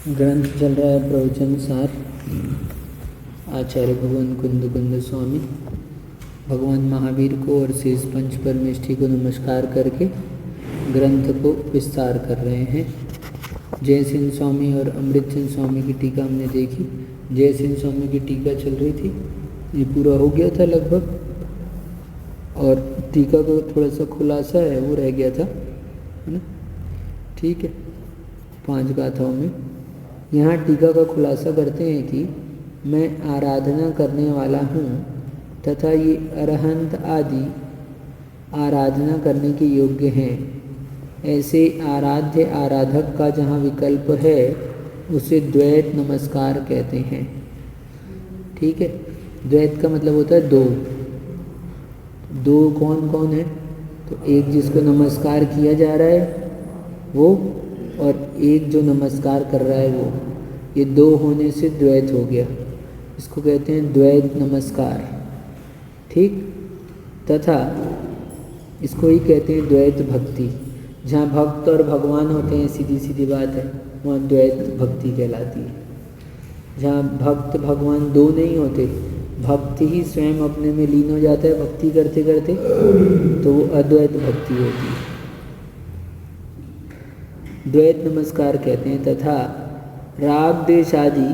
ग्रंथ चल रहा है प्रवचन सार आचार्य भगवान कुंद स्वामी भगवान महावीर को और शेष पंच परमेष्ठी को नमस्कार करके ग्रंथ को विस्तार कर रहे हैं। जय सिंह स्वामी और अमृत सिंह स्वामी की टीका हमने देखी। जय सिंह स्वामी की टीका चल रही थी, ये पूरा हो गया था लगभग, और टीका का थोड़ा सा खुलासा है वो रह गया था, है ना। ठीक है, 5 गाथाओं में यहाँ टीका का खुलासा करते हैं कि मैं आराधना करने वाला हूँ तथा ये अरहंत आदि आराधना करने के योग्य हैं। ऐसे आराध्य आराधक का जहाँ विकल्प है उसे द्वैत नमस्कार कहते हैं। ठीक है, द्वैत का मतलब होता है दो कौन कौन है, तो एक जिसको नमस्कार किया जा रहा है वो, और एक जो नमस्कार कर रहा है वो, ये 2 होने से द्वैत हो गया। इसको कहते हैं द्वैत नमस्कार। ठीक, तथा इसको ही कहते हैं द्वैत भक्ति। जहाँ भक्त और भगवान होते हैं, सीधी सीधी बात है, वहाँ द्वैत भक्ति कहलाती है। जहाँ भक्त भगवान 2 नहीं होते, भक्ति ही स्वयं अपने में लीन हो जाता है भक्ति करते करते, तो वो अद्वैत भक्ति होती है, द्वैत नमस्कार कहते हैं। तथा राग देश आदि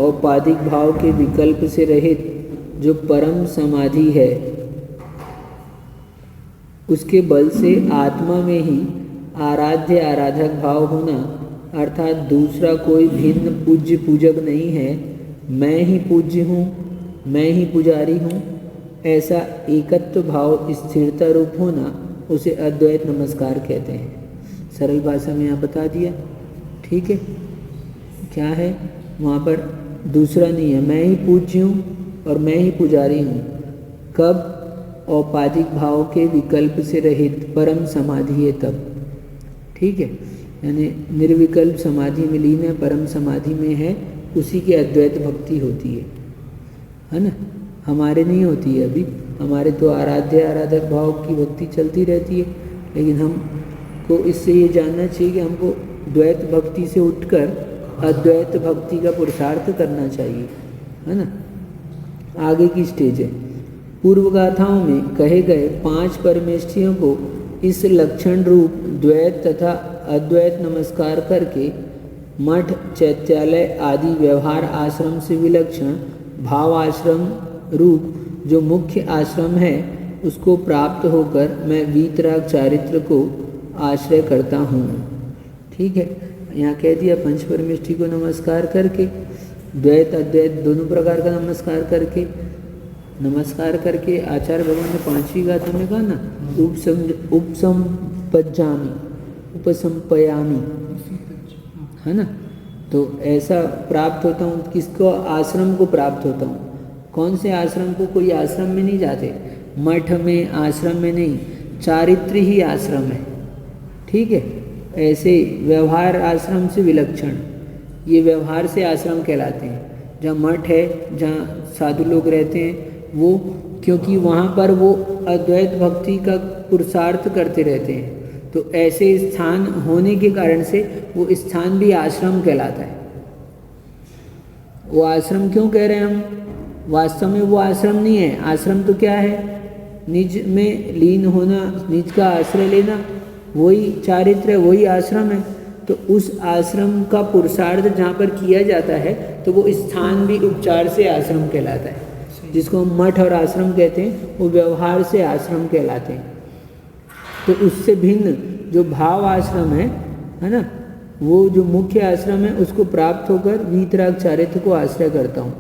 औपाधिक भाव के विकल्प से रहित जो परम समाधि है, उसके बल से आत्मा में ही आराध्य आराधक भाव होना, अर्थात दूसरा कोई भिन्न पूज्य पूजक नहीं है, मैं ही पूज्य हूँ, मैं ही पुजारी हूँ, ऐसा एकत्व भाव स्थिरता रूप होना, उसे अद्वैत नमस्कार कहते हैं। सरल भाषा में यहाँ बता दिया। ठीक है, क्या है वहाँ पर दूसरा नहीं है, मैं ही पूज्य हूँ और मैं ही पुजारी हूँ। कब? औपाधिक भाव के विकल्प से रहित परम समाधि है तब। ठीक है, यानी निर्विकल्प समाधि में लीन है, परम समाधि में है, उसी की अद्वैत भक्ति होती है ना। हमारे नहीं होती है अभी, हमारे तो आराध्य आराधक भाव की भक्ति चलती रहती है, लेकिन हमको इससे ये जानना चाहिए कि हमको द्वैत भक्ति से उठकर अद्वैत भक्ति का पुरुषार्थ करना चाहिए, है ना। आगे की स्टेज है। पूर्व गाथाओं में कहे गए 5 परमेष्ठियों को इस लक्षण रूप द्वैत तथा अद्वैत नमस्कार करके मठ चैत्यालय आदि व्यवहार आश्रम से विलक्षण भाव आश्रम रूप जो मुख्य आश्रम है उसको प्राप्त होकर मैं वीतराग चारित्र को आश्रय करता हूँ। ठीक है, यहाँ कह दिया पंच परमेष्ठी को नमस्कार करके, द्वैत अद्वैत दोनों प्रकार का नमस्कार करके आचार्य भगवान ने 5वीं गाथा में कहा ना, उपसंपयामी, है ना। तो ऐसा प्राप्त होता हूँ, किसको? आश्रम को प्राप्त होता हूँ। कौन से आश्रम को? कोई आश्रम में नहीं जाते, मठ में आश्रम में नहीं, चारित्र ही आश्रम है। ठीक है, ऐसे व्यवहार आश्रम से विलक्षण, ये व्यवहार से आश्रम कहलाते हैं। जहाँ मठ है, जहाँ साधु लोग रहते हैं वो, क्योंकि वहाँ पर वो अद्वैत भक्ति का पुरुषार्थ करते रहते हैं, तो ऐसे स्थान होने के कारण से वो स्थान भी आश्रम कहलाता है। वो आश्रम क्यों कह रहे हैं हम? वास्तव में वो आश्रम नहीं है। आश्रम तो क्या है? निज में लीन होना, निज का आश्रय लेना, वही चारित्र है, वही आश्रम है। तो उस आश्रम का पुरुषार्थ जहाँ पर किया जाता है, तो वो स्थान भी उपचार से आश्रम कहलाता है। जिसको हम मठ और आश्रम कहते हैं, वो व्यवहार से आश्रम कहलाते हैं। तो उससे भिन्न जो भाव आश्रम है ना, वो जो मुख्य आश्रम है, उसको प्राप्त होकर वीतराग चारित्र को आश्रय करता हूँ।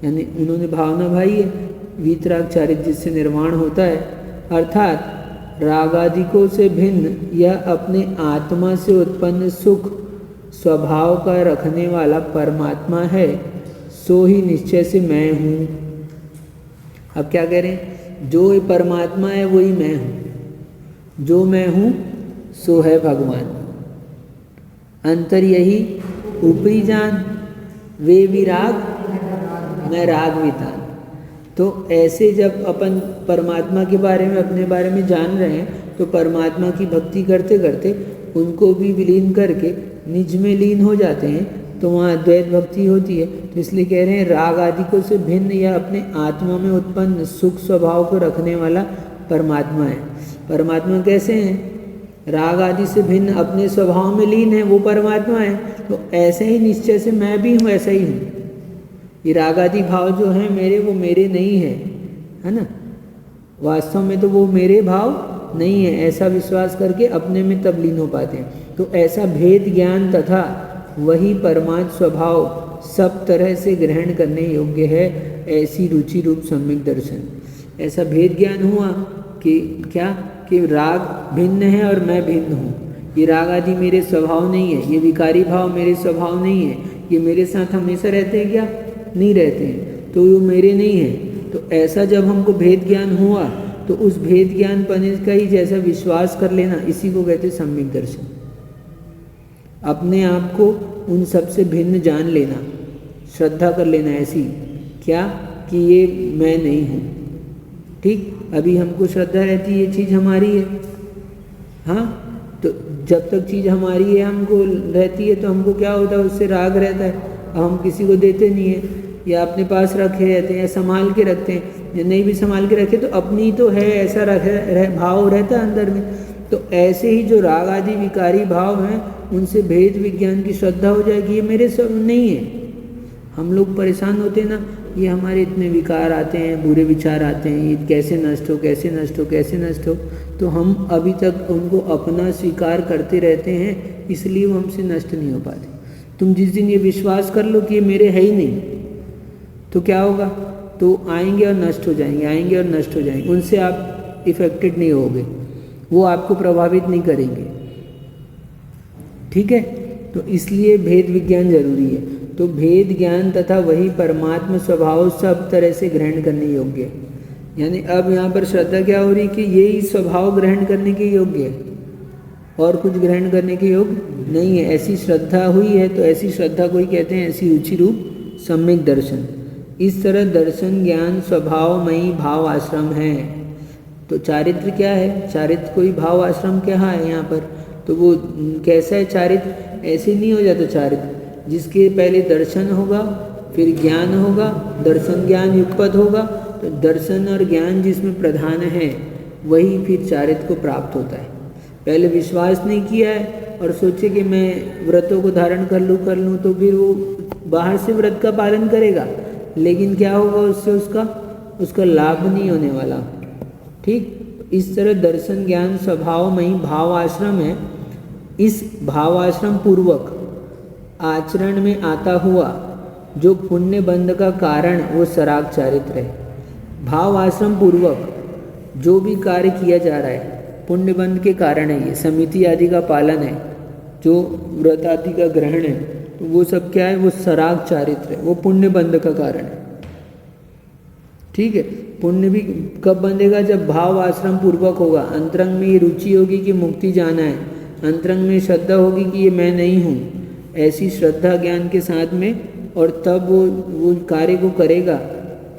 यानी उन्होंने भावना भाई है, वीतराग चारित्र जिससे निर्वाण होता है, अर्थात रागादिकों से भिन्न यह अपने आत्मा से उत्पन्न सुख स्वभाव का रखने वाला परमात्मा है, सो ही निश्चय से मैं हूँ। अब क्या कह रहे हैं? जो ये परमात्मा है वही मैं हूँ, जो मैं हूँ सो है भगवान। अंतर यही ऊपरी जान, वे विराग मैं राग वितान। तो ऐसे जब अपन परमात्मा के बारे में, अपने बारे में जान रहे हैं, तो परमात्मा की भक्ति करते करते उनको भी विलीन करके निज में लीन हो जाते हैं, तो वहाँ अद्वैत भक्ति होती है। तो इसलिए कह रहे हैं राग आदि को से भिन्न या अपने आत्मा में उत्पन्न सुख स्वभाव को रखने वाला परमात्मा है। परमात्मा कैसे हैं? राग आदि से भिन्न अपने स्वभाव में लीन है, वो परमात्मा है। तो ऐसे ही निश्चय से मैं भी हूँ, ऐसा ही हूँ। ये राग आदि भाव जो हैं मेरे, वो मेरे नहीं है ना। वास्तव में तो वो मेरे भाव नहीं है, ऐसा विश्वास करके अपने में तब लीन हो पाते हैं। तो ऐसा भेद ज्ञान तथा वही परमात्म स्वभाव सब तरह से ग्रहण करने योग्य है, ऐसी रुचि रूप सम्यक दर्शन। ऐसा भेद ज्ञान हुआ कि क्या कि राग भिन्न है और मैं भिन्न हूँ। ये राग आदि मेरे स्वभाव नहीं है, ये विकारी भाव मेरे स्वभाव नहीं है, ये मेरे साथ हमेशा रहते हैं क्या? नहीं रहते हैं, तो वो मेरे नहीं है। तो ऐसा जब हमको भेद ज्ञान हुआ तो उस भेद ज्ञान पने का ही जैसा विश्वास कर लेना, इसी को कहते सम्यक दर्शन। अपने आप को उन सब से भिन्न जान लेना, श्रद्धा कर लेना ऐसी क्या कि ये मैं नहीं हूँ। ठीक, अभी हमको श्रद्धा रहती है ये चीज़ हमारी है, हाँ। तो जब तक चीज़ हमारी है हमको रहती है तो हमको क्या होता है, उससे राग रहता है। अब हम किसी को देते नहीं है, या अपने पास रखे रहते हैं, या संभाल के रखते हैं, या नहीं भी संभाल के रखे तो अपनी तो है, ऐसा भाव रहता है अंदर में। तो ऐसे ही जो राग आदि विकारी भाव हैं उनसे भेद विज्ञान की श्रद्धा हो जाएगी, ये मेरे सब नहीं है। हम लोग परेशान होते हैं ना, ये हमारे इतने विकार आते हैं, बुरे विचार आते हैं, ये कैसे नष्ट हो, कैसे नष्ट हो, कैसे नष्ट हो। तो हम अभी तक उनको अपना स्वीकार करते रहते हैं, इसलिए वो हमसे नष्ट नहीं हो पाते। तुम जिस दिन ये विश्वास कर लो कि ये मेरे है ही नहीं, तो क्या होगा? तो आएंगे और नष्ट हो जाएंगे, आएंगे और नष्ट हो जाएंगे, उनसे आप इफेक्टेड नहीं होगे, वो आपको प्रभावित नहीं करेंगे। ठीक है, तो इसलिए भेद विज्ञान जरूरी है। तो भेद ज्ञान तथा वही परमात्मा स्वभाव सब तरह से ग्रहण करने योग्य है। यानी अब यहाँ पर श्रद्धा क्या हो रही कि यही स्वभाव ग्रहण करने के योग्य है, और कुछ ग्रहण करने के योग्य नहीं है। ऐसी श्रद्धा हुई है तो ऐसी श्रद्धा को ही कहते हैं ऐसी रुचि रूप सम्यक दर्शन। इस तरह दर्शन ज्ञान स्वभावमयी भाव आश्रम है। तो चारित्र क्या है? चारित्र कोई भाव आश्रम क्या है यहाँ पर? तो वो कैसा है चारित्र? ऐसे नहीं हो जाता चारित्र, जिसके पहले दर्शन होगा फिर ज्ञान होगा, दर्शन ज्ञान युगपद होगा। तो दर्शन और ज्ञान जिसमें प्रधान है वही फिर चारित्र को प्राप्त होता है। पहले विश्वास नहीं किया है और सोचे कि मैं व्रतों को धारण कर लूँ तो फिर वो बाहर से व्रत का पालन करेगा, लेकिन क्या होगा उससे उसका लाभ नहीं होने वाला। ठीक, इस तरह दर्शन ज्ञान स्वभावमयी भाव आश्रम है। इस भाव आश्रम पूर्वक आचरण में आता हुआ जो पुण्य बंध का कारण वो सराग चारित्र है। भाव आश्रम पूर्वक जो भी कार्य किया जा रहा है पुण्य बंध के कारण है। ये समिति आदि का पालन है, जो व्रत आदि का ग्रहण है, तो वो सब क्या है? वो सराग चारित्र है, वो पुण्य बंध का कारण है। ठीक है, पुण्य भी कब बंधेगा? जब भाव आश्रम पूर्वक होगा। अंतरंग में ये रुचि होगी कि मुक्ति जाना है, अंतरंग में श्रद्धा होगी कि ये मैं नहीं हूँ, ऐसी श्रद्धा ज्ञान के साथ में, और तब वो कार्य को करेगा,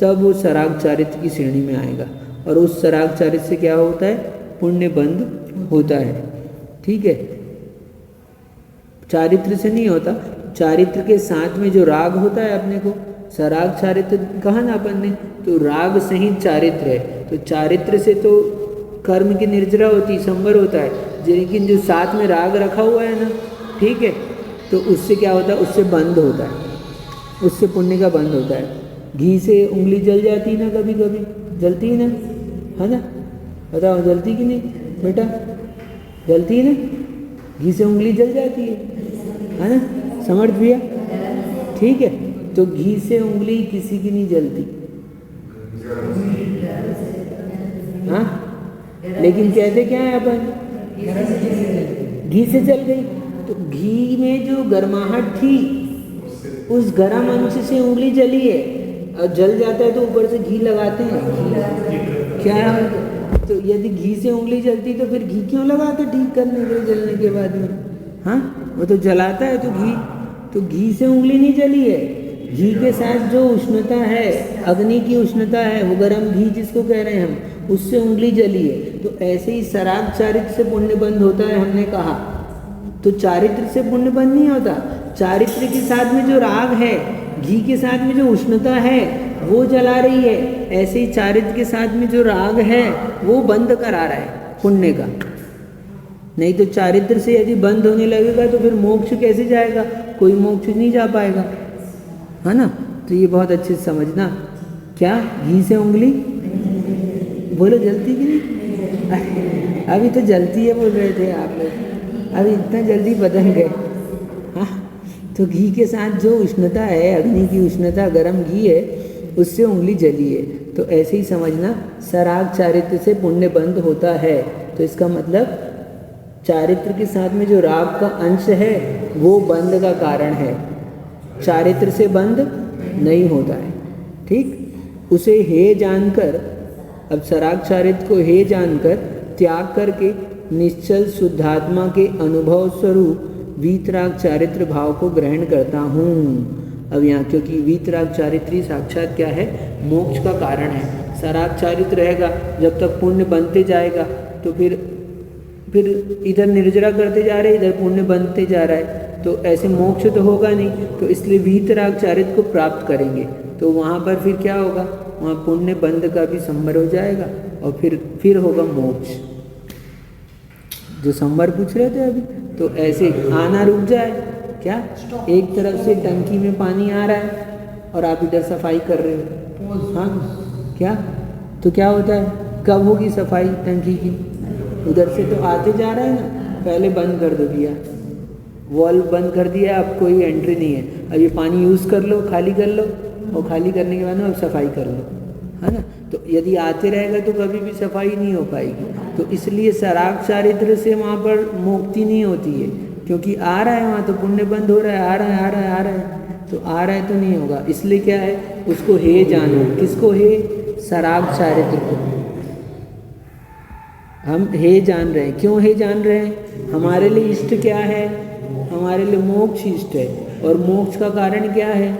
तब वो सराग चारित्र की श्रेणी में आएगा। और उस सराग चारित्र से क्या होता है? पुण्य बंध होता है। ठीक है, चारित्र से नहीं होता। चारित्र के साथ में जो राग होता है अपने को, सराग चारित्र कहा ना अपन ने, तो राग सहित चारित्र है। तो चारित्र से तो कर्म की निर्जरा होती, संवर होता है, लेकिन जो साथ में राग रखा हुआ है ना, ठीक है, तो उससे क्या होता है? उससे बंद होता है, उससे पुण्य का बंद होता है। घी से उंगली जल जाती है ना, कभी कभी जलती है ना, है ना? बताओ जलती कि नहीं बेटा? जलती है ना, घी से उंगली जल जाती है ना? समर्थ भैया, ठीक है। तो घी से उंगली किसी की नहीं जलती, हाँ, लेकिन कहते क्या है अपन? घी से जल गई। तो घी में जो गर्माहट थी, उस गर्म अंश से उंगली जली है, और जल जाता है तो ऊपर से घी लगाते हैं क्या है? तो यदि घी से उंगली जलती तो फिर घी क्यों लगाते ठीक करने के लिए जलने के बाद में? हाँ, वो तो जलाता है तो घी से उंगली नहीं जली है। घी के साथ जो उष्णता है, अग्नि की उष्णता है, वो गर्म घी जिसको कह रहे हैं हम, उससे उंगली जली है। तो ऐसे ही सराग चारित्र से पुण्य बंध होता है, हमने कहा। तो चारित्र से पुण्य बंध नहीं होता, चारित्र के साथ में जो राग है, घी के साथ में जो उष्णता है वो जला रही है, ऐसे ही चारित्र के साथ में जो राग है वो बंद करा रहा है पुण्य का। नहीं तो चारित्र से यदि बंद होने लगेगा तो फिर मोक्ष कैसे जाएगा, कोई मोक्ष नहीं जा पाएगा, है ना। तो ये बहुत अच्छे से समझना। क्या घी से उंगली बोलो जलती कि नहीं? अभी तो जलती है बोल रहे थे आप लोग, अभी इतना जल्दी बदल गए। हाँ, तो घी के साथ जो उष्णता है, अग्नि की उष्णता, गर्म घी है, उससे उंगली जली है। तो ऐसे ही समझना, सराग चारित्र से पुण्य बंद होता है। तो इसका मतलब चारित्र के साथ में जो राग का अंश है वो बंद का कारण है, चारित्र से बंद नहीं होता है। ठीक, उसे हे जानकर, अब सराग चारित्र को हे जानकर त्याग करके निश्चल शुद्धात्मा के अनुभव स्वरूप वीतराग चारित्र भाव को ग्रहण करता हूँ। अब यहाँ क्योंकि वीतराग चारित्री साक्षात क्या है, मोक्ष का कारण है। सराग चारित्र रहेगा जब तक पुण्य बनते जाएगा, तो फिर इधर निर्जरा करते जा रहे, इधर पुण्य बनते जा रहा है, तो ऐसे मोक्ष तो होगा नहीं। तो इसलिए वीतराग चारित्र को प्राप्त करेंगे, तो वहाँ पर फिर क्या होगा, वहाँ पुण्य बंध का भी संवर हो जाएगा और फिर होगा मोक्ष। जो संवर पूछ रहे थे अभी, तो ऐसे आना रुक जाए क्या, एक तरफ से टंकी में पानी आ रहा है और आप इधर सफाई कर रहे हो, हाँ क्या, तो क्या होता है, कब होगी सफाई टंकी की, उधर से तो आते जा रहा है ना, पहले बंद कर दो दिया, वॉल बंद कर दिया, अब कोई एंट्री नहीं है, अब ये पानी यूज़ कर लो, खाली कर लो, और खाली करने के बाद में अब सफाई कर लो, है ना। तो यदि आते रहेगा तो कभी भी सफाई नहीं हो पाएगी। तो इसलिए सराग चारित्र से वहाँ पर मुक्ति नहीं होती है, क्योंकि आ रहा है वहाँ तो पुण्य बंद हो रहा है, आ रहा है, आ रहा है, आ रहा है, तो आ रहा है तो नहीं होगा। इसलिए क्या है, उसको हे जानो। किसको हे, सराग चारित्र को हम हे जान रहे हैं। क्यों हे जान रहे हैं, हमारे लिए इष्ट क्या है, हमारे लिए मोक्ष इष्ट है, और मोक्ष का कारण क्या है,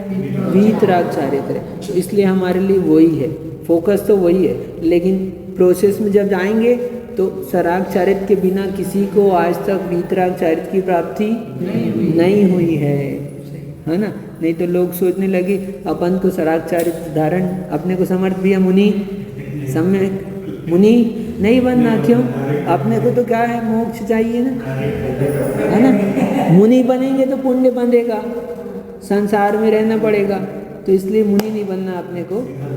वीतराग चारित्र है। तो इसलिए हमारे लिए वही है, फोकस तो वही है। लेकिन प्रोसेस में जब जाएंगे तो सराग चारित्र के बिना किसी को आज तक वीतराग चारित्र की प्राप्ति नहीं हुई है ना। नहीं तो लोग सोचने लगे अपन को सराग चारित्र धारण, अपने को समर्थ भी है मुनि, सम्यक मुनि नहीं बनना। क्यों, अपने को तो क्या है, मोक्ष चाहिए ना, है ना। मुनि बनेंगे तो पुण्य बंधेगा, संसार में रहना पड़ेगा, तो इसलिए मुनि नहीं बनना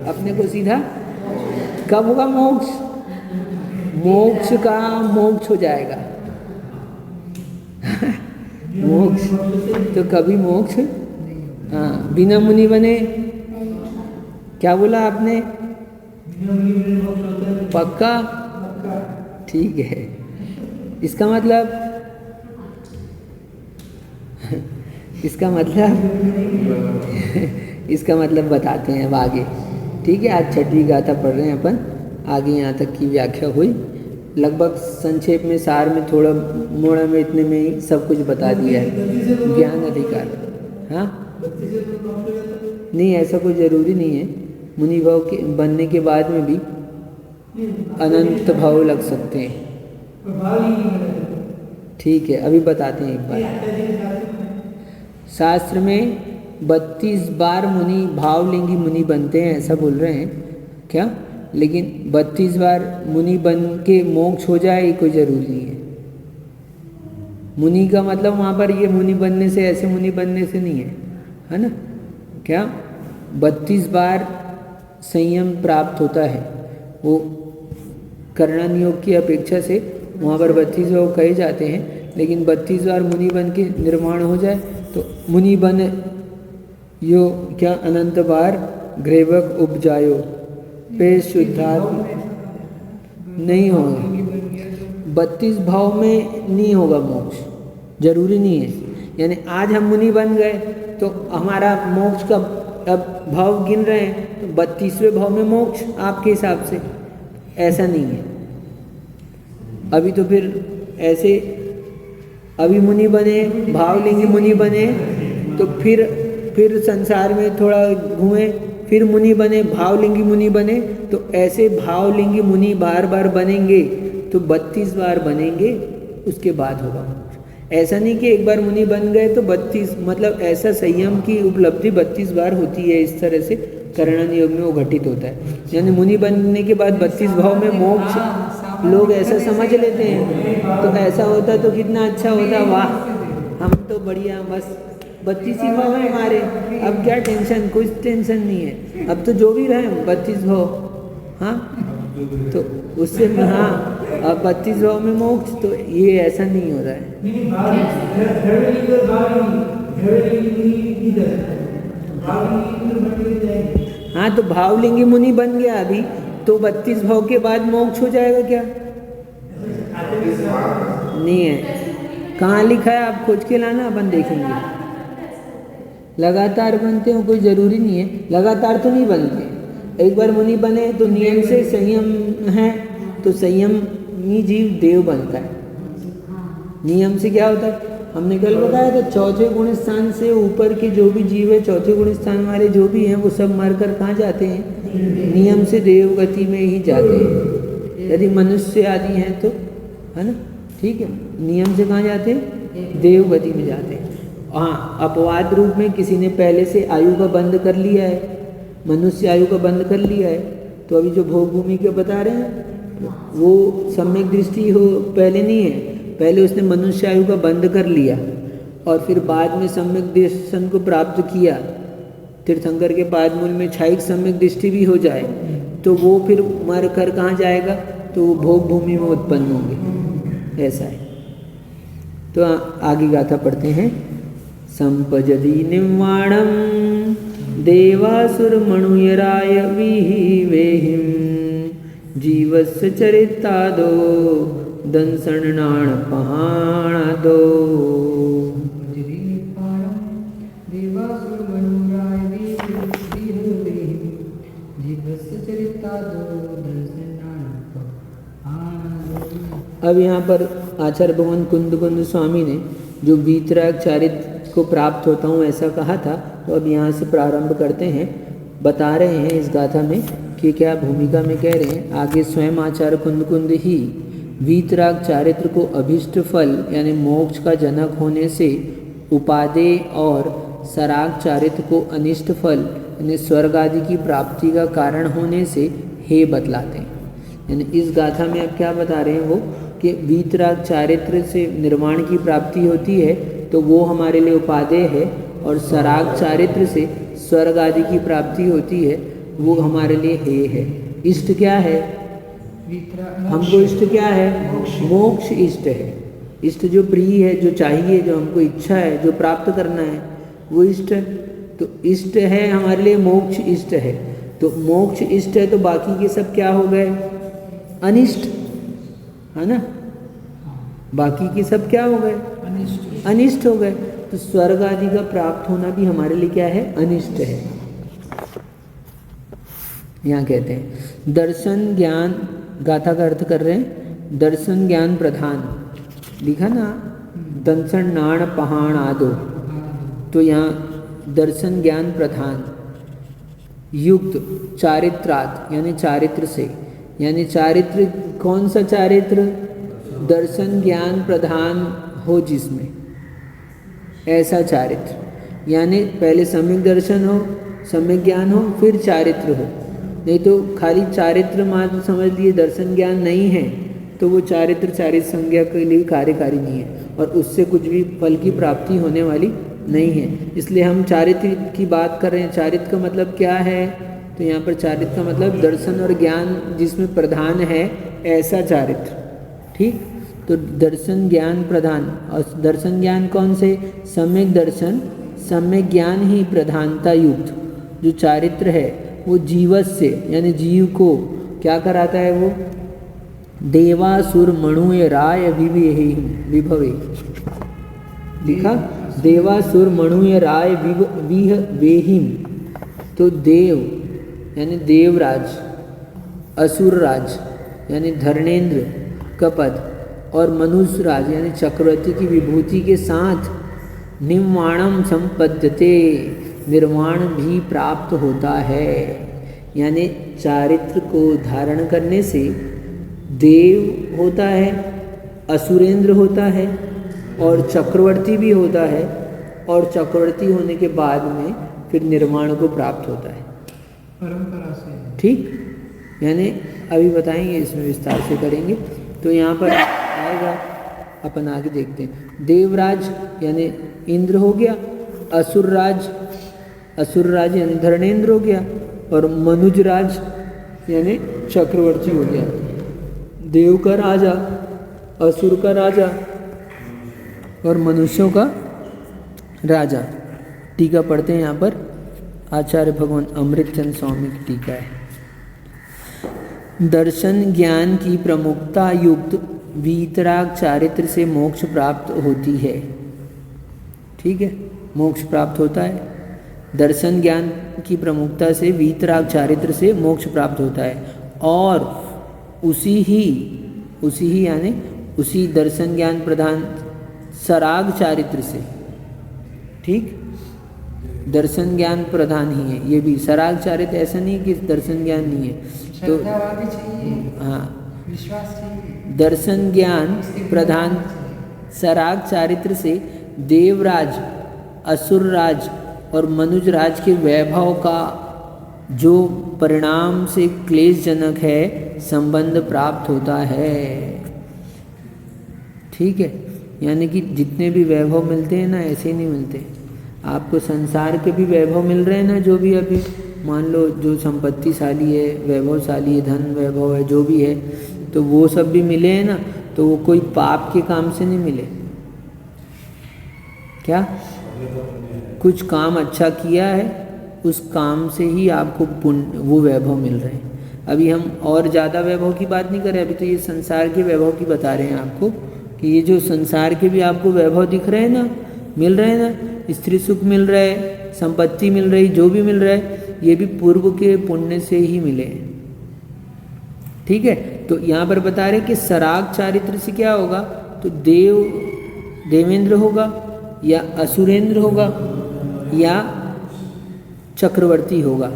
अपने को सीधा कब होगा मोक्ष, मोक्ष का मोक्ष हो जाएगा मोक्ष तो कभी मोक्ष, हाँ, बिना मुनि बने, क्या बोला आपने, पक्का, ठीक है। इसका मतलब इसका मतलब बताते हैं अब आगे, ठीक है। आज छठवीं गाथा पढ़ रहे हैं अपन, आगे यहाँ तक की व्याख्या हुई, लगभग संक्षेप में, सार में, थोड़ा मोड़ा में, इतने में ही सब कुछ बता दिया है। ज्ञान अधिकार, हाँ, नहीं ऐसा कोई ज़रूरी नहीं है। मुनि भाव के बनने के बाद में भी अनंत भाव लग सकते हैं, ठीक है। अभी बताते हैं एक बार, शास्त्र में 32 बार मुनि भावलिंगी मुनि बनते हैं, ऐसा बोल रहे हैं क्या, लेकिन 32 बार मुनि बन के मोक्ष हो जाए ये कोई ज़रूरी नहीं है। मुनि का मतलब वहाँ पर ये मुनि बनने से, ऐसे मुनि बनने से नहीं है ना। क्या 32 बार संयम प्राप्त होता है, वो करणान योग की अपेक्षा से वहाँ पर 32 योग कहे जाते हैं, लेकिन 32 बार मुनि बन के निर्माण हो जाए तो मुनि बन यो क्या अनंत बार ग्रेवक उपजायो पे शुद्धात्म नहीं होगा। 32 भाव में नहीं होगा मोक्ष, जरूरी नहीं है। यानी आज हम मुनि बन गए तो हमारा मोक्ष का अब भाव गिन रहे हैं, तो 32वें भाव में मोक्ष आपके हिसाब से, ऐसा नहीं है। अभी तो फिर ऐसे अभी मुनि बने, भावलिंगी मुनि बने, तो फिर संसार में थोड़ा घूमे, फिर मुनि बने, भावलिंगी मुनि बने, तो ऐसे भावलिंगी मुनि बार बार बनेंगे, तो 32 बार बनेंगे, उसके बाद होगा मोक्ष। ऐसा नहीं कि एक बार मुनि बन गए तो 32, मतलब ऐसा संयम की उपलब्धि 32 बार होती है। इस तरह से करणन योग में वो घटित होता है। यानी मुनि बनने के बाद 32 भाव में मोक्ष लोग ऐसा समझ लेते हैं। तो ऐसा होता तो कितना अच्छा होता, वाह हम तो बढ़िया, बस 32 ही भाव है हमारे, अब क्या टेंशन, कुछ टेंशन नहीं है, अब तो जो भी रहे 32 भाव। हाँ, तो उससे हाँ, अब 32 भाव में मोक्ष, तो ये ऐसा नहीं हो रहा है। हाँ, तो भावलिंगी मुनि बन गया अभी, तो 32 भाव के बाद मोक्ष हो जाएगा क्या? नहीं है। कहाँ लिखा है? आप खोज के लाना, अपन देखेंगे। लगातार बनते हो कोई ज़रूरी नहीं है, लगातार तो नहीं बनते। एक बार मुनि बने तो नियम से संयम है, तो संयमी जीव देव बनता है। नियम से क्या होता है? हमने कल बताया था, चौथे गुण स्थान से ऊपर के जो भी जीव है, चौथे गुण स्थान वाले जो भी हैं, वो सब मरकर कहाँ जाते हैं? नियम से देव गति में ही जाते हैं। यदि मनुष्य आदि हैं तो, है ना, ठीक है, नियम से कहाँ जाते हैं? देव गति में जाते हैं। हाँ, अपवाद रूप में किसी ने पहले से आयु का बंद कर लिया है, मनुष्य आयु का बंद कर लिया है, तो अभी जो भोग भूमि के बता रहे हैं वो सम्यक दृष्टि हो पहले नहीं है, पहले उसने मनुष्य आयु का बंद कर लिया और फिर बाद में सम्यक दर्शन को प्राप्त किया। तीर्थंकर के पादमूल में क्षायिक सम्यक दृष्टि भी हो जाए तो वो फिर मर कर कहाँ जाएगा? तो वो भोग भूमि में उत्पन्न होंगे, ऐसा है। तो आगे गाथा पढ़ते हैं। संपजति निर्वाणम देवासुर मणुयराय विहिवेहिं जीवस्य चरितादो दंसनाण पहाणदो। अब यहाँ पर आचार्य भगवान कुंद स्वामी ने जो वीतराग चारित्र को प्राप्त होता हूँ ऐसा कहा था, तो अब यहाँ से प्रारंभ करते हैं। बता रहे हैं इस गाथा में कि क्या भूमिका में कह रहे हैं। आगे स्वयं आचार्य कुंद ही वीतराग चारित्र को अभीष्ट फल यानी मोक्ष का जनक होने से उपादेय और सराग चारित्र को अनिष्ट फल यानी स्वर्ग आदि की प्राप्ति का कारण होने से हे बतलाते हैं। यानी इस गाथा में अब क्या बता रहे हैं वो कि वीतराग चारित्र से निर्वाण की प्राप्ति होती है तो वो हमारे लिए उपादेय है, और सराग चारित्र से स्वर्ग आदि की प्राप्ति होती है वो हमारे लिए हे है। इष्ट क्या है? हमको इष्ट क्या है? मोक्ष इष्ट है। इष्ट जो प्रिय है, जो चाहिए, जो हमको इच्छा है, जो प्राप्त करना है, वो इष्ट है। तो इष्ट है हमारे लिए, मोक्ष इष्ट है। तो मोक्ष इष्ट है तो बाकी के सब क्या हो गए? अनिष्ट, है ना। बाकी के सब क्या हो गए? अनिष्ट हो गए। तो स्वर्ग आदि का प्राप्त होना भी हमारे लिए क्या है? अनिष्ट है। यहाँ कहते हैं दर्शन ज्ञान, गाथा का अर्थ कर रहे हैं, दर्शन ज्ञान प्रधान लिखा ना, दंसन नाण पहाण आदो, तो यहाँ दर्शन ज्ञान प्रधान युक्त चारित्रात यानी चारित्र से, यानी चारित्र कौन सा चारित्र? दर्शन ज्ञान प्रधान हो जिसमें, ऐसा चारित्र। यानी पहले सम्यक दर्शन हो, सम्यक ज्ञान हो, फिर चारित्र हो। नहीं तो खाली चारित्र मात्र समझ लिए, दर्शन ज्ञान नहीं है तो वो चारित्र चारित्र संज्ञा के लिए कार्यकारी नहीं है और उससे कुछ भी फल की प्राप्ति होने वाली नहीं है। इसलिए हम चारित्र की बात कर रहे हैं। चारित्र का मतलब क्या है? तो यहाँ पर चारित्र का मतलब दर्शन और ज्ञान जिसमें प्रधान है, ऐसा चारित्र। ठीक, तो दर्शन ज्ञान प्रधान, और दर्शन ज्ञान कौन से? सम्यक दर्शन सम्यक ज्ञान ही प्रधानता युक्त जो चारित्र है वो जीवस्य यानी जीव को क्या कराता है? वो देवासुर मणुय राय विभवे लिखा, देवासुर मणुय राय वेहिम, तो देव यानी देवराज, असुरराज यानी धर्मेंद्र का पद, और मनुष्य राज यानी चक्रवर्ती की विभूति के साथ निर्वाणम संपद्यते, निर्वाण भी प्राप्त होता है। यानी चारित्र को धारण करने से देव होता है, असुरेंद्र होता है और चक्रवर्ती भी होता है, और चक्रवर्ती होने के बाद में फिर निर्वाण को प्राप्त होता है परंपरा से। ठीक, यानी अभी बताएंगे, इसमें विस्तार से करेंगे। तो यहाँ पर आएगा, अपन आगे देखते हैं। देवराज यानी इंद्र हो गया, असुरराज, असुरराज यानी धर्मेंद्र हो गया, और मनुजराज यानी चक्रवर्ती हो गया। देव का राजा, असुर का राजा और मनुष्यों का राजा। टीका पढ़ते हैं यहाँ पर, आचार्य भगवान अमृतचंद स्वामी की टीका है। दर्शन ज्ञान की प्रमुखता युक्त वीतराग चारित्र से मोक्ष प्राप्त होती है। ठीक है, मोक्ष प्राप्त होता है। दर्शन ज्ञान की प्रमुखता से वीतराग चारित्र से मोक्ष प्राप्त होता है, और उसी ही यानी उसी दर्शन ज्ञान प्रधान सराग चारित्र से, ठीक, दर्शन ज्ञान प्रधान ही है। ये भी सराग चारित्र, ऐसा नहीं कि दर्शन ज्ञान नहीं है, तो हाँ, विश्वास चाहिए। दर्शन ज्ञान प्रधान सराग चारित्र से देवराज, असुरराज और मनुजराज के वैभव का जो परिणाम से क्लेशजनक है संबंध प्राप्त होता है। ठीक है, यानी कि जितने भी वैभव मिलते हैं ना, ऐसे ही नहीं मिलते। आपको संसार के भी वैभव मिल रहे हैं ना, जो भी अभी मान लो जो संपत्तिशाली है, वैभवशाली है, धन वैभव है, जो भी है, तो वो सब भी मिले हैं ना, तो वो कोई पाप के काम से नहीं मिले। क्या कुछ काम अच्छा किया है, उस काम से ही आपको पुण्य, वो वैभव मिल रहे हैं। अभी हम और ज़्यादा वैभव की बात नहीं कर रहे, अभी तो ये संसार के वैभव की बता रहे हैं आपको, कि ये जो संसार के भी आपको वैभव दिख रहे हैं ना, मिल रहे हैं ना, स्त्री सुख मिल रहा है, संपत्ति मिल रही, जो भी मिल रहा है, ये भी पूर्व के पुण्य से ही मिले हैं। ठीक है, तो यहाँ पर बता रहे कि सराग चारित्र से क्या होगा, तो देवेंद्र होगा या असुरेंद्र होगा या चक्रवर्ती होगा,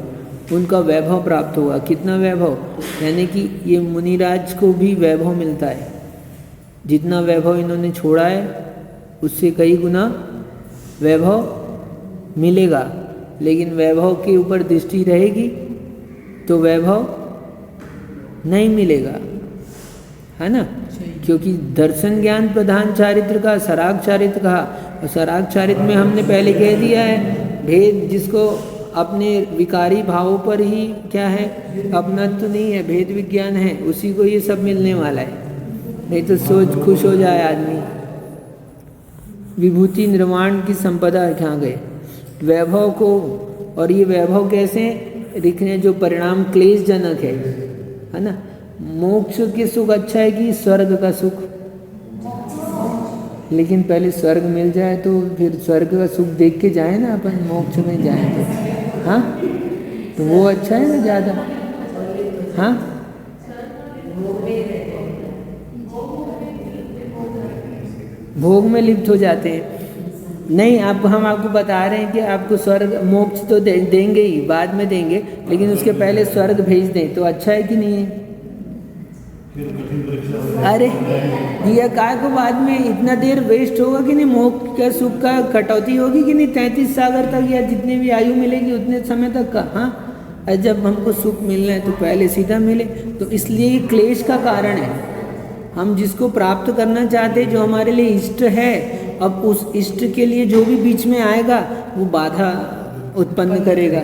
उनका वैभव प्राप्त होगा। कितना वैभव, यानी कि ये मुनिराज को भी वैभव मिलता है। जितना वैभव इन्होंने छोड़ा है उससे कई गुना वैभव मिलेगा, लेकिन वैभव के ऊपर दृष्टि रहेगी तो वैभव नहीं मिलेगा, है ना। क्योंकि दर्शन ज्ञान प्रधान चारित्र का सराग चारित्र कहा, और सराग चारित्र में हमने पहले कह दिया है भेद, जिसको अपने विकारी भावों पर ही क्या है, अपना तो नहीं है, भेद विज्ञान है, उसी को ये सब मिलने वाला है। नहीं तो सोच खुश हो जाए आदमी। विभूति निर्वाण की संपदा कहाँ गए, वैभव को, और ये वैभव कैसे दिखने, जो परिणाम क्लेशजनक है ना। मोक्ष के सुख अच्छा है कि स्वर्ग का सुख, लेकिन पहले स्वर्ग मिल जाए तो फिर स्वर्ग का सुख देख के जाए ना अपन, मोक्ष में जाए तो, हाँ, तो वो अच्छा है ना ज़्यादा। हाँ, भोग में लिप्त हो जाते हैं। नहीं, आप हम आपको बता रहे हैं कि आपको स्वर्ग मोक्ष तो देंगे ही, बाद में देंगे, लेकिन उसके पहले स्वर्ग भेज दें तो अच्छा है कि नहीं है। अरे ये काय को बाद में इतना देर वेस्ट होगा कि नहीं, मोक्ष का सुख का कटौती होगी कि नहीं, 33 सागर तक या जितने भी आयु मिलेगी उतने समय तक का। हाँ, जब हमको सुख मिलना है तो पहले सीधा मिले, तो इसलिए ये क्लेश का कारण है। हम जिसको प्राप्त करना चाहते हैं, जो हमारे लिए इष्ट है, अब उस इष्ट के लिए जो भी बीच में आएगा वो बाधा उत्पन्न करेगा।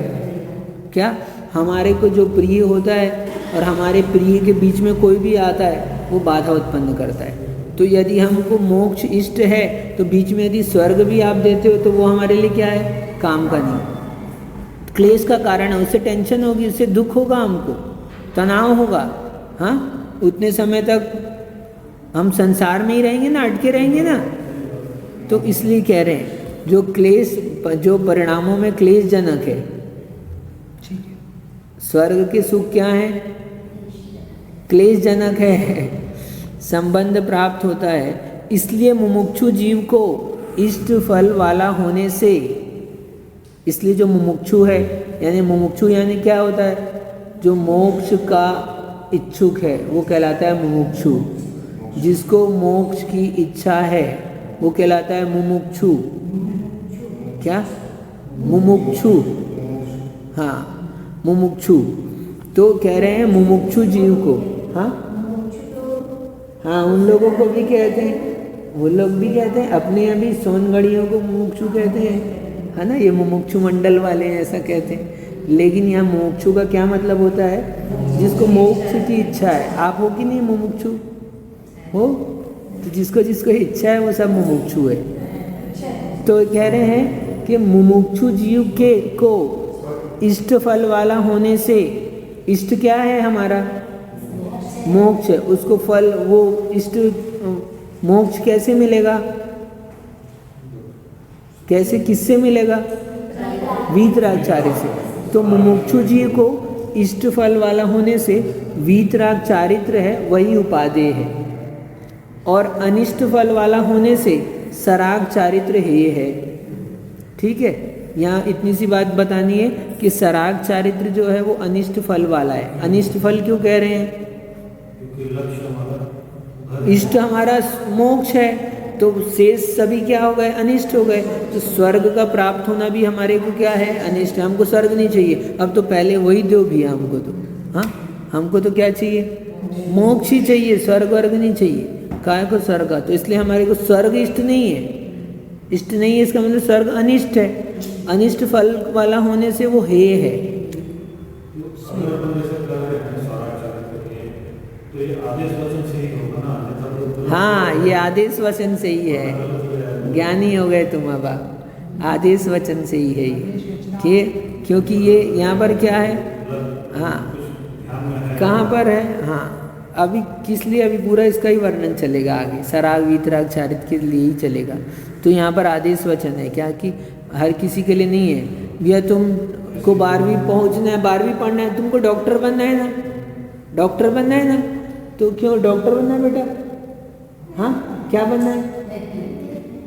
क्या हमारे को जो प्रिय होता है और हमारे प्रिय के बीच में कोई भी आता है वो बाधा उत्पन्न करता है। तो यदि हमको मोक्ष इष्ट है तो बीच में यदि स्वर्ग भी आप देते हो तो वो हमारे लिए क्या है, काम का नहीं, क्लेश का कारण है। उससे टेंशन होगी, उससे दुख होगा, हमको तनाव होगा। हाँ, उतने समय तक हम संसार में ही रहेंगे ना, अटके रहेंगे ना। तो इसलिए कह रहे हैं जो क्लेश, जो परिणामों में क्लेशजनक है, स्वर्ग के सुख क्या है, क्लेशजनक है, संबंध प्राप्त होता है। इसलिए मुमुक्षु जीव को इष्ट फल वाला होने से, इसलिए जो मुमुक्षु है, यानी मुमुक्षु यानी क्या होता है, जो मोक्ष का इच्छुक है वो कहलाता है मुमुक्षु। जिसको मोक्ष की इच्छा है वो कहलाता है मुमुक्षु। क्या? मुमुक्षु। हाँ, मुमुक्षु। तो कह रहे हैं मुमुक्षु जीव को। हाँ हाँ, उन लोगों को भी कहते हैं, वो लोग भी कहते हैं, अपने यहाँ भी सोनगढ़ियों को मुमुक्षु कहते हैं, है ना, ये मुमुक्षु मंडल वाले हैं ऐसा कहते हैं। लेकिन यहाँ मुमुक्षु का क्या मतलब होता है? जिसको मोक्ष की इच्छा है। आप हो कि नहीं मुमुक्षु? हो? तो जिसको जिसको इच्छा है वो सब मुमुक्षु है। तो कह रहे हैं कि मुमुक्षु जीव के को इष्ट फल वाला होने से, इष्ट क्या है हमारा? मोक्ष। उसको फल, वो इष्ट मोक्ष कैसे मिलेगा? कैसे, किससे मिलेगा? वीतरागचार्य से। तो मुमुक्षु जीव को इष्ट फल वाला होने से वीतराग चारित्र है वही उपादेय है, और अनिष्ट फल वाला होने से सराग चारित्र हे है। ठीक है, यहाँ इतनी सी बात बतानी है कि सराग चारित्र जो है वो अनिष्ट फल वाला है। अनिष्ट फल क्यों कह रहे हैं? इष्ट हमारा मोक्ष है, तो शेष सभी क्या हो गए? अनिष्ट हो गए। तो स्वर्ग का प्राप्त होना भी हमारे को क्या है? अनिष्ट। हमको स्वर्ग नहीं चाहिए, अब तो पहले वही दो भी है हमको तो। हाँ, हमको तो क्या चाहिए? मोक्ष ही चाहिए, स्वर्ग वर्ग नहीं चाहिए। काय को स्वर्ग? तो इसलिए हमारे को स्वर्ग इष्ट नहीं है। इष्ट नहीं है इसका मतलब स्वर्ग अनिष्ट है। अनिष्ट फल वाला होने से वो हे है। हाँ, ये आदेश वचन से ही है। ज्ञानी हो गए तुम अब। आदेश वचन से ही है ये, क्योंकि ये यहाँ पर क्या है? हाँ, कहाँ पर है? हाँ, अभी किस लिए? अभी पूरा इसका ही वर्णन चलेगा आगे, सराग वीतराग चारित्र के लिए ही चलेगा। तो यहाँ पर आदेश वचन है क्या कि हर किसी के लिए नहीं है। भैया तुमको 12वीं पहुँचना है, 12वीं पढ़ना है, तुमको डॉक्टर बनना है ना? डॉक्टर बनना है ना? तो क्यों डॉक्टर बनना है बेटा? हाँ, क्या बनना है?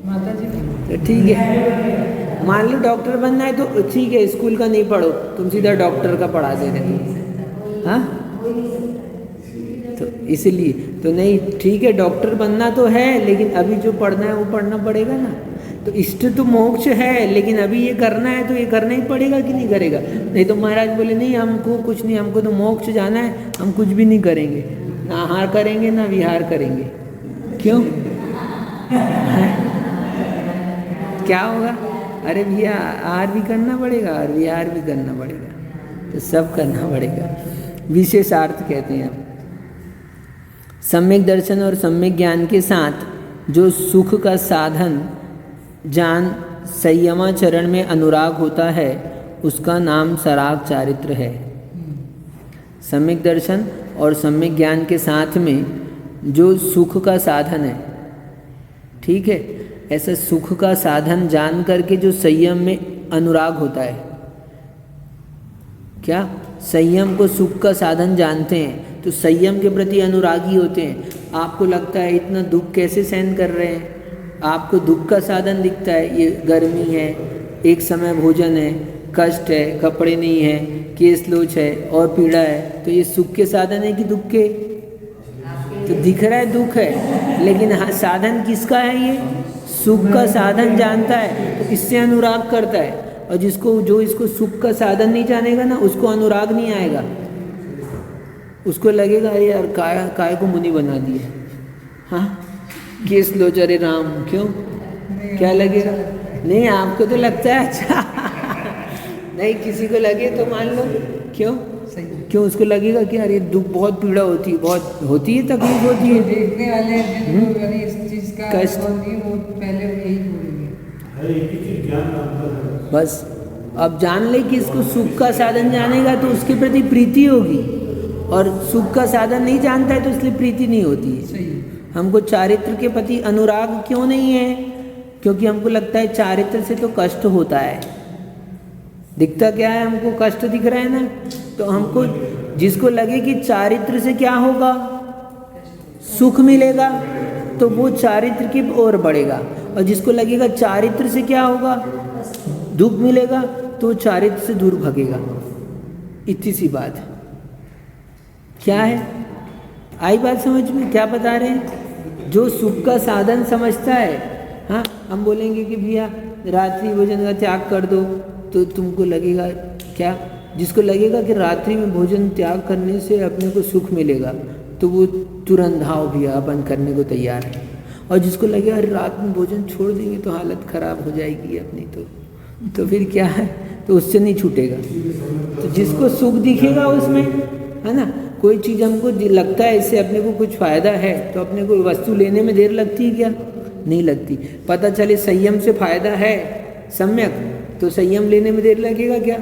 माता जी। तो ठीक है, मान लो डॉक्टर बनना है तो ठीक है, स्कूल का नहीं पढ़ो, तुम सीधा डॉक्टर का पढ़ा दे रहे तुम। हाँ, तो इसलिए तो नहीं, ठीक है, डॉक्टर बनना तो है, लेकिन अभी जो पढ़ना है वो पढ़ना पड़ेगा ना। तो इष्ट तो मोक्ष है, लेकिन अभी ये करना है तो ये करना ही पड़ेगा कि नहीं करेगा? नहीं तो महाराज बोले नहीं हमको कुछ नहीं, हमको तो मोक्ष जाना है, हम कुछ भी नहीं करेंगे, ना आहार करेंगे ना विहार करेंगे। क्यों? क्या होगा? अरे भैया आहार भी करना पड़ेगा और विहार भी करना पड़ेगा, तो सब करना पड़ेगा। विशेषार्थ कहते हैं। सम्यक दर्शन और सम्यक ज्ञान के साथ जो सुख का साधन जान संयमाचरण में अनुराग होता है उसका नाम सराग चारित्र है। सम्यक दर्शन और सम्यक ज्ञान के साथ में जो सुख का साधन है, ठीक है, ऐसा सुख का साधन जान करके जो संयम में अनुराग होता है। क्या? संयम को सुख का साधन जानते हैं तो संयम के प्रति अनुरागी होते हैं। आपको लगता है इतना दुख कैसे सहन कर रहे हैं, आपको दुख का साधन दिखता है, ये गर्मी है, एक समय भोजन है, कष्ट है, कपड़े नहीं है, केस लोच है और पीड़ा है, तो ये सुख के साधन है कि दुख के? तो दिख रहा है दुख है, लेकिन हाँ साधन किसका है? ये सुख का साधन जानता है तो इससे अनुराग करता है। और जो इसको सुख का साधन नहीं जानेगा ना, उसको अनुराग नहीं आएगा, उसको लगेगा अरे यार काय को मुनि बना दिया। हाँ, केस लो जरे राम, क्यों? क्या लगेगा? नहीं, आपको तो लगता है अच्छा नहीं, किसी को लगे तो मान लो, क्यों? क्यों उसको लगेगा कि यार ये दुख, बहुत पीड़ा होती है, बहुत होती है, तकलीफ होती है, देखने वाले इस चीज का कष्ट, वो पहले यही बोलेंगे। बस अब जान ले कि इसको सुख का साधन जानेगा तो उसके प्रति प्रीति होगी, और सुख का साधन नहीं जानता है तो इसलिए प्रीति नहीं होती है। हमको चारित्र के प्रति अनुराग क्यों नहीं है? क्योंकि हमको लगता है चारित्र से तो कष्ट होता है। दिखता क्या है? हमको कष्ट दिख रहा है ना, तो हमको जिसको लगे कि चारित्र से क्या होगा, सुख मिलेगा, तो वो चारित्र की ओर बढ़ेगा, और जिसको लगेगा चारित्र से क्या होगा, दुख मिलेगा, तो चारित्र से दूर भगेगा। इतनी सी बात है। क्या है? आई बात समझ में? क्या बता रहे हैं? जो सुख का साधन समझता है हाँ, हम बोलेंगे कि भैया रात्रि भोजन का त्याग कर दो, तो तुमको लगेगा क्या, जिसको लगेगा कि रात्रि में भोजन त्याग करने से अपने को सुख मिलेगा तो वो तुरंत हाँ भैया अपन करने को तैयार है। और जिसको लगेगा अरे रात में भोजन छोड़ देंगे तो हालत ख़राब हो जाएगी अपनी, तो फिर क्या है, तो उससे नहीं छूटेगा। तो जिसको सुख दिखेगा उसमें, है ना, कोई चीज़ हमको लगता है इससे अपने को कुछ फ़ायदा है तो अपने को वस्तु लेने में देर लगती है क्या? नहीं लगती। पता चले संयम से फ़ायदा है सम्यक, तो संयम लेने में देर लगेगा क्या?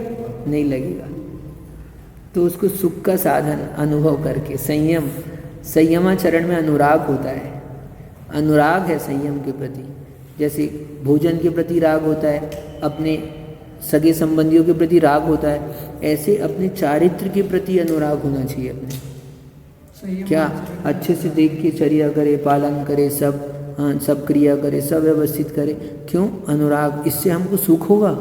नहीं लगेगा। तो उसको सुख का साधन अनुभव करके संयमाचरण में अनुराग होता है, अनुराग है संयम के प्रति। जैसे भोजन के प्रति राग होता है, अपने सगे संबंधियों के प्रति राग होता है, ऐसे अपने चारित्र के प्रति अनुराग होना चाहिए अपने। क्या अच्छे से देख के चर्या करे, पालन करे, सब क्रिया करे, सब व्यवस्थित करे। क्यों? अनुराग। इससे हमको सुख होगा,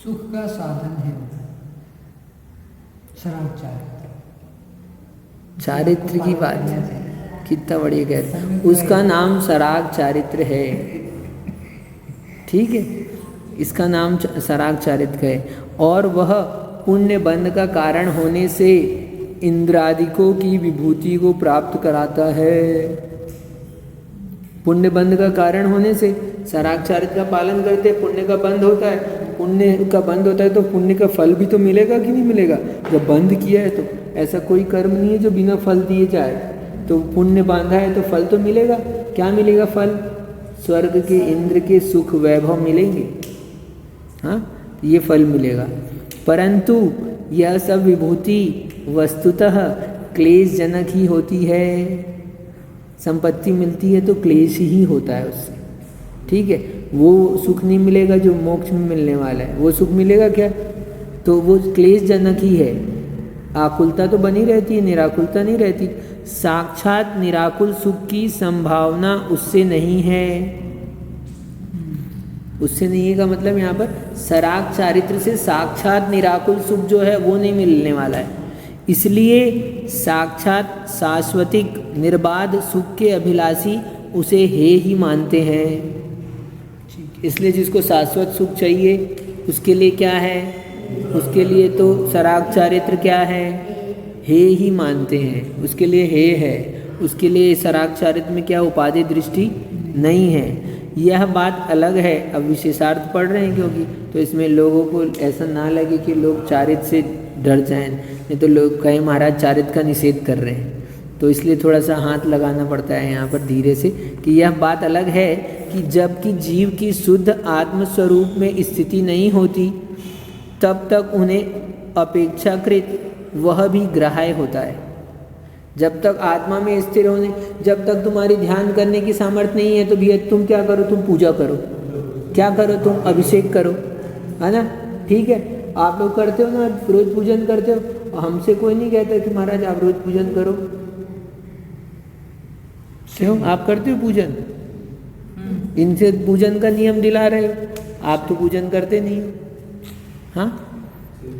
सुख का साधन है चारित्र की बात कितना बढ़िया कहते हैं, उसका नाम सराग चारित्र है। ठीक है, इसका नाम सराग चारित्र है। और वह पुण्य बंध का कारण होने से इंद्रादिकों की विभूति को प्राप्त कराता है। पुण्य बंध का कारण होने से सराग चारित्र का पालन करते, पुण्य का बंध होता है। पुण्य का बंध होता है तो पुण्य का फल भी तो मिलेगा कि नहीं मिलेगा? जब बंध किया है तो ऐसा कोई कर्म नहीं है जो बिना फल दिए जाए, तो पुण्य बांधा है तो फल तो मिलेगा। क्या मिलेगा फल? स्वर्ग के, इंद्र के सुख वैभव मिलेंगे। हाँ, ये फल मिलेगा। परंतु यह सब विभूति वस्तुतः क्लेश जनक ही होती है। संपत्ति मिलती है तो क्लेश ही होता है उससे। ठीक है, वो सुख नहीं मिलेगा जो मोक्ष में मिलने वाला है। वो सुख मिलेगा क्या? तो वो क्लेश जनक ही है। आकुलता तो बनी रहती है, निराकुलता नहीं रहती। साक्षात निराकुल सुख की संभावना उससे नहीं है। उससे नहीं है का मतलब यहाँ पर सराग चारित्र से साक्षात निराकुल सुख जो है वो नहीं मिलने वाला है। इसलिए साक्षात शाश्वतिक निर्बाध सुख के अभिलाषी उसे हे ही मानते हैं। इसलिए जिसको शाश्वत सुख चाहिए उसके लिए क्या है? उसके लिए तो सराग चारित्र क्या है? हे ही मानते हैं, उसके लिए हे है। उसके लिए सराग चारित्र में क्या उपाधि दृष्टि नहीं है। यह बात अलग है। अब विशेषार्थ पढ़ रहे हैं क्योंकि, तो इसमें लोगों को ऐसा ना लगे कि लोग चारित्र से डर जाएं, नहीं तो लोग कहें महाराज चारित्र का निषेध कर रहे हैं। तो इसलिए थोड़ा सा हाथ लगाना पड़ता है यहाँ पर धीरे से कि यह बात अलग है कि जबकि जीव की शुद्ध आत्मस्वरूप में स्थिति नहीं होती तब तक उन्हें अपेक्षाकृत वह भी ग्राह्य होता है। जब तक आत्मा में स्थिर होने, जब तक तुम्हारी ध्यान करने की सामर्थ्य नहीं है तो भैया तुम क्या करो? तुम पूजा करो, क्या करो? तुम अभिषेक करो, है ना? ठीक है, आप लोग करते हो ना, रोज पूजन करते हो। हमसे कोई नहीं कहता कि महाराज आप रोज पूजन करो। क्यों? आप करते हो पूजन, इनसे पूजन का नियम दिला रहे हो, आप तो पूजन करते नहीं हो। हाँ,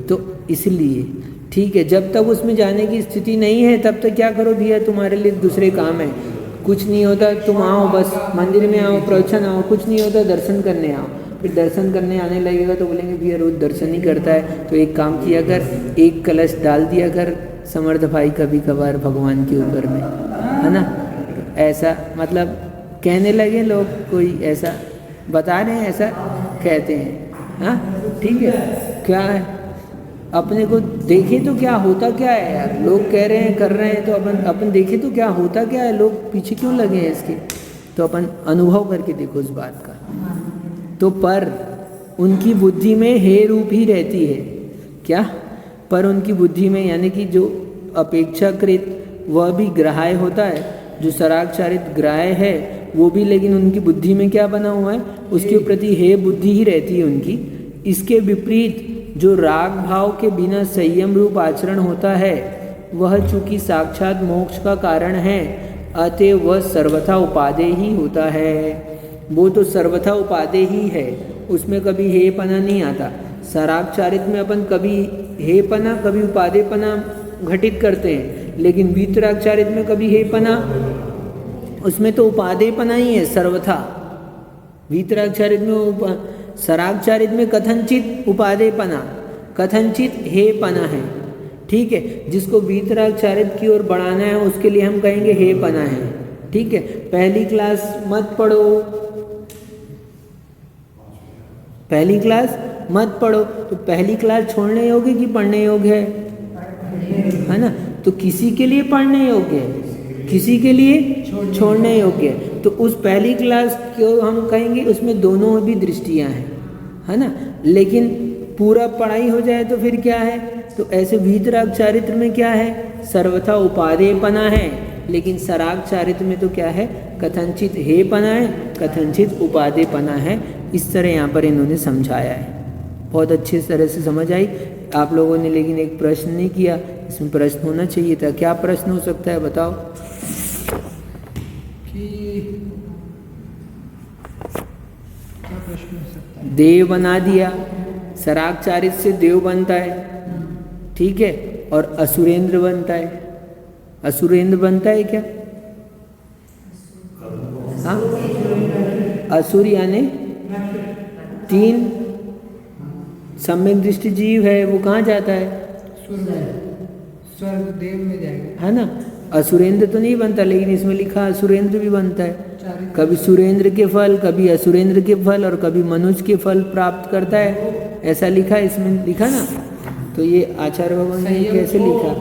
तो इसलिए ठीक है, जब तक उसमें जाने की स्थिति नहीं है तब तक क्या करो भैया, तुम्हारे लिए दूसरे काम है। कुछ नहीं होता तुम आओ, बस मंदिर में आओ, प्रवचन आओ, कुछ नहीं होता दर्शन करने आओ। फिर दर्शन करने आने लगेगा तो बोलेंगे भैया रोज दर्शन ही करता है, तो एक काम किया कर, एक कलश डाल दिया कर समर्थ भाई कभी कभार भगवान के ऊपर में, है ना? ऐसा मतलब कहने लगे लोग, कोई ऐसा बता रहे हैं, ऐसा कहते हैं। हाँ ठीक है, क्या है, अपने को देखें तो क्या होता क्या है यार। लोग कह रहे हैं कर रहे हैं तो अपन देखें तो क्या होता क्या है, लोग पीछे क्यों लगे हैं इसके, तो अपन अनुभव करके देखो इस बात का। तो पर उनकी बुद्धि में हे रूप ही रहती है। क्या? पर उनकी बुद्धि में, यानी कि जो अपेक्षाकृत वह भी ग्राह्य होता है, जो सरागचारित ग्राह्य है वो भी, लेकिन उनकी बुद्धि में क्या बना हुआ है, उसके प्रति हे बुद्धि ही रहती है उनकी। इसके विपरीत जो राग भाव के बिना संयम रूप आचरण होता है वह चूंकि साक्षात मोक्ष का कारण है, अतः वह सर्वथा उपादेय ही होता है। वो तो सर्वथा उपादेय ही है, उसमें कभी हे पना नहीं आता। सरागचारित में अपन कभी हे पना कभी उपादेयपना घटित करते हैं, लेकिन वीतरागचारित में कभी हे पना उसमें तो उपादेयपना ही है सर्वथा। वीतराग चरित में सराग चरित में कथनचित उपादेयपना, कथनचित हेपना है। ठीक है, जिसको वीतराग चरित की ओर बढ़ाना है उसके लिए हम कहेंगे हेपना है। ठीक है, पहली क्लास मत पढ़ो, पहली क्लास मत पढ़ो, तो पहली क्लास छोड़ने योग्य कि पढ़ने योग्य है ना? तो किसी के लिए पढ़ने योग्य है, किसी के लिए छोड़ने योग्य है। तो उस पहली क्लास को हम कहेंगे उसमें दोनों भी दृष्टियां हैं, है ना? लेकिन पूरा पढ़ाई हो जाए तो फिर क्या है? तो ऐसे वीतराग चारित्र में क्या है? सर्वथा उपादेयपना है, लेकिन सराग चारित्र में तो क्या है? कथनचित हेपना है, कथनचित उपादेयपना है। इस तरह यहाँ पर इन्होंने समझाया है, बहुत अच्छी तरह से समझ आई आप लोगों ने। लेकिन एक प्रश्न नहीं किया, इसमें प्रश्न होना चाहिए था। क्या प्रश्न हो सकता है बताओ? कि क्या प्रश्न हो सकता है? देव बना दिया, सराग चारित्र से देव बनता है, ठीक है, और असुरेंद्र बनता है। असुरेंद्र बनता है क्या? हाँ, असुर यानी 3 सम्यक दृष्टि जीव है, वो कहाँ जाता है? स्वर्ग देव में जाएगा, है ना? असुरेंद्र तो नहीं बनता, लेकिन इसमें लिखा असुरेंद्र भी बनता है। कभी सुरेंद्र के फल, कभी असुरेंद्र के फल, और कभी मनुष्य के फल प्राप्त करता है, ऐसा लिखा है, इसमें लिखा ना। तो ये आचार्य भगवान ने कैसे लिखा?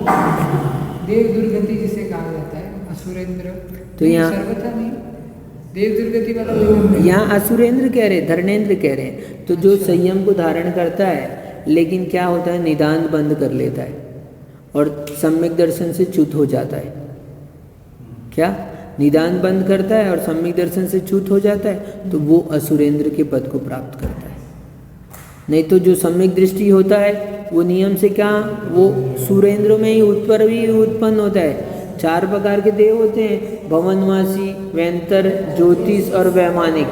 देव दुर्गति जिसे कहा जाता है, असुरेंद्र। तो यहाँ सर्वथा नहीं, देव दुर्गति वाला यहाँ असुरेंद्र कह रहे, धर्मेंद्र कह रहे हैं। तो जो संयम को धारण करता है, लेकिन क्या होता है? निदान बंद कर लेता है और सम्यक दर्शन से च्युत हो जाता है। क्या? निदान बंद करता है और सम्यक दर्शन से च्युत हो जाता है, तो वो असुरेंद्र के पद को प्राप्त करता है। नहीं तो जो सम्यक दृष्टि होता है वो नियम से क्या, वो सुरेंद्र में ही उत्पर भी उत्पन्न होता है। 4 प्रकार के देव होते हैं, भवनवासी, वैंतर, ज्योतिष और वैमानिक।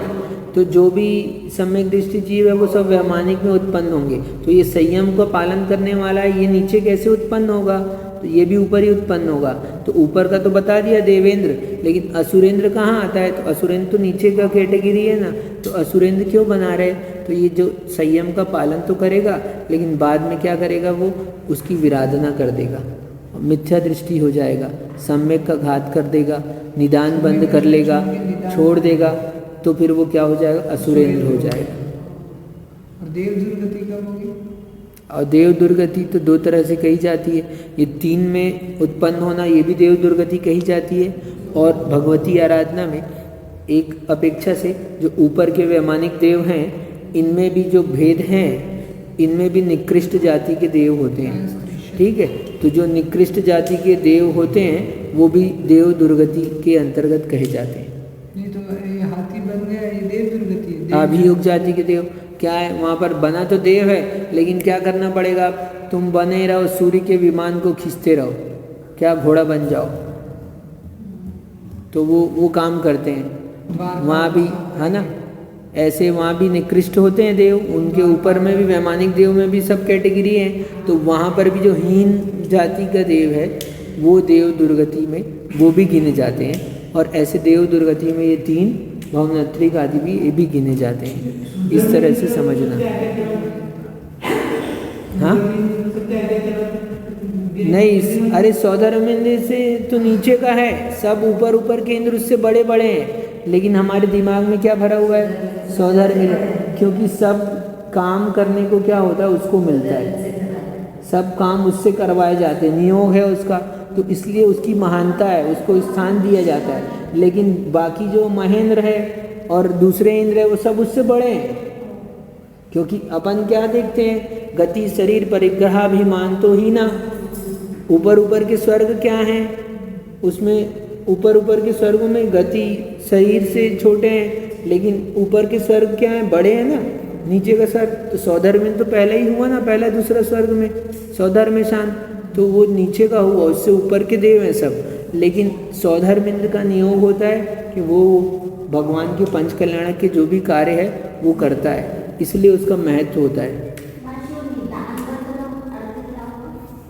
तो जो भी सम्यक दृष्टि जीव है वो सब वैमानिक में उत्पन्न होंगे। तो ये संयम का पालन करने वाला है, ये नीचे कैसे उत्पन्न होगा? तो ये भी ऊपर ही उत्पन्न होगा। तो ऊपर का तो बता दिया देवेंद्र, लेकिन असुरेंद्र कहाँ आता है? तो असुरेंद्र तो नीचे का कैटेगरी है ना, तो असुरेंद्र क्यों बना रहे? तो ये जो संयम का पालन तो करेगा, लेकिन बाद में क्या करेगा? वो उसकी विराधना कर देगा, मिथ्या दृष्टि हो जाएगा, सम्यक का घात कर देगा, निदान बंद कर लेगा, छोड़ देगा, तो फिर वो क्या हो जाएगा? असुरेंद्र हो जाएगा। और देव दुर्गति कब होगी? और देव दुर्गति तो 2 तरह से कही जाती है। ये 3 में उत्पन्न होना, ये भी देव दुर्गति कही जाती है। और भगवती आराधना में एक अपेक्षा से जो ऊपर के वैमानिक देव हैं, इनमें भी जो भेद हैं, इनमें भी निकृष्ट जाति के देव होते हैं। ठीक है, तो जो निकृष्ट जाति के देव होते हैं वो भी देव दुर्गति के अंतर्गत कहे जाते हैं। नहीं तो ये हाथी बन गया, ये देव दुर्गति है। अभियोग जाति के देव क्या है? वहाँ पर बना तो देव है, लेकिन क्या करना पड़ेगा? तुम बने रहो, सूर्य के विमान को खींचते रहो, क्या घोड़ा बन जाओ, तो वो काम करते हैं। वहाँ भी है ना, ऐसे वहाँ भी निकृष्ट होते हैं देव, उनके ऊपर में भी वैमानिक देव में भी सब कैटेगरी हैं। तो वहाँ पर भी जो हीन जाति का देव है वो देव दुर्गति में वो भी गिने जाते हैं। और ऐसे देव दुर्गति में ये 3 भवनत्रिक आदि भी ये भी गिने जाते हैं। इस तरह से समझना। हाँ नहीं, अरे सौधर्मेंद्र से तो नीचे का है, सब ऊपर ऊपर के इंद्र उससे बड़े बड़े हैं, लेकिन हमारे दिमाग में क्या भरा हुआ है? सौधर्मेंद्र, क्योंकि सब काम करने को क्या होता है? उसको मिलता है, सब काम उससे करवाए जाते हैं, नियोग है उसका, तो इसलिए उसकी महानता है, उसको स्थान दिया जाता है। लेकिन बाकी जो महेंद्र है और दूसरे इंद्र है वो सब उससे बड़े हैं। क्योंकि अपन क्या देखते हैं? गति शरीर परिग्रहाभिमान तो ही ना। ऊपर ऊपर के स्वर्ग क्या हैं? उसमें ऊपर ऊपर के स्वर्गों में गति शरीर से छोटे हैं, लेकिन ऊपर के स्वर्ग क्या हैं? बड़े हैं ना। नीचे का स्वर्ग तो सौधर्मेंद्र तो पहले ही हुआ ना, पहला दूसरा स्वर्ग में सौधर्मेशान, तो वो नीचे का हुआ, उससे ऊपर के देव हैं सब। लेकिन सौधर्मेंद्र का नियोग होता है कि वो भगवान के पंच कल्याण के जो भी कार्य है वो करता है, इसलिए उसका महत्व होता है।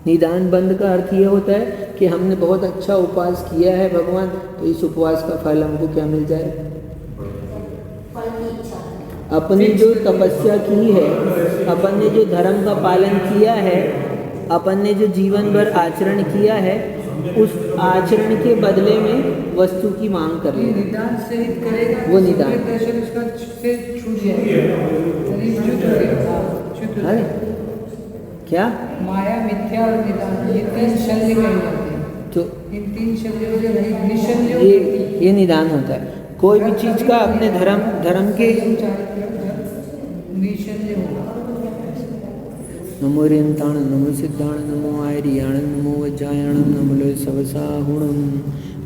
निदान बंद का अर्थ ये होता है कि हमने बहुत अच्छा उपवास किया है भगवान, तो इस उपवास का फल हमको क्या मिल जाए। अपने जो तपस्या की है, अपन ने जो धर्म का पालन किया है, अपन ने जो जीवन भर आचरण किया है, उस आचरण के बदले में वस्तु की मांग कर ये ले। निदान सहित करेगा वो तो निदान। सूर्य दर्शन उसका से छूट जाएगा, शरीर शुद्ध हो गया, शुद्ध हो अरे गया। क्या माया, मिथ्या और निदान, ये तीन शल्य कहे जाते हैं। तो इन तीन शल्यों से नहीं, निशल्यों ये निदान होता है। कोई भी चीज का अपने धर्म के निशल्य होगा। नमो रेन्ताण नमो सिद्धाण नमो आयरियाण नमो वज्रायण नमो लोय सवसाहुणम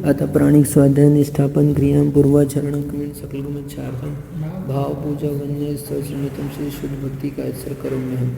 अतः प्राणिक स्वाध्याय निष्ठापन क्रियां पूर्वाचरण कमेंट सकल गुण भाव पूजा वन्य स्तर श्रीमतम से शुद्ध भक्ति का अवसर करो में हम।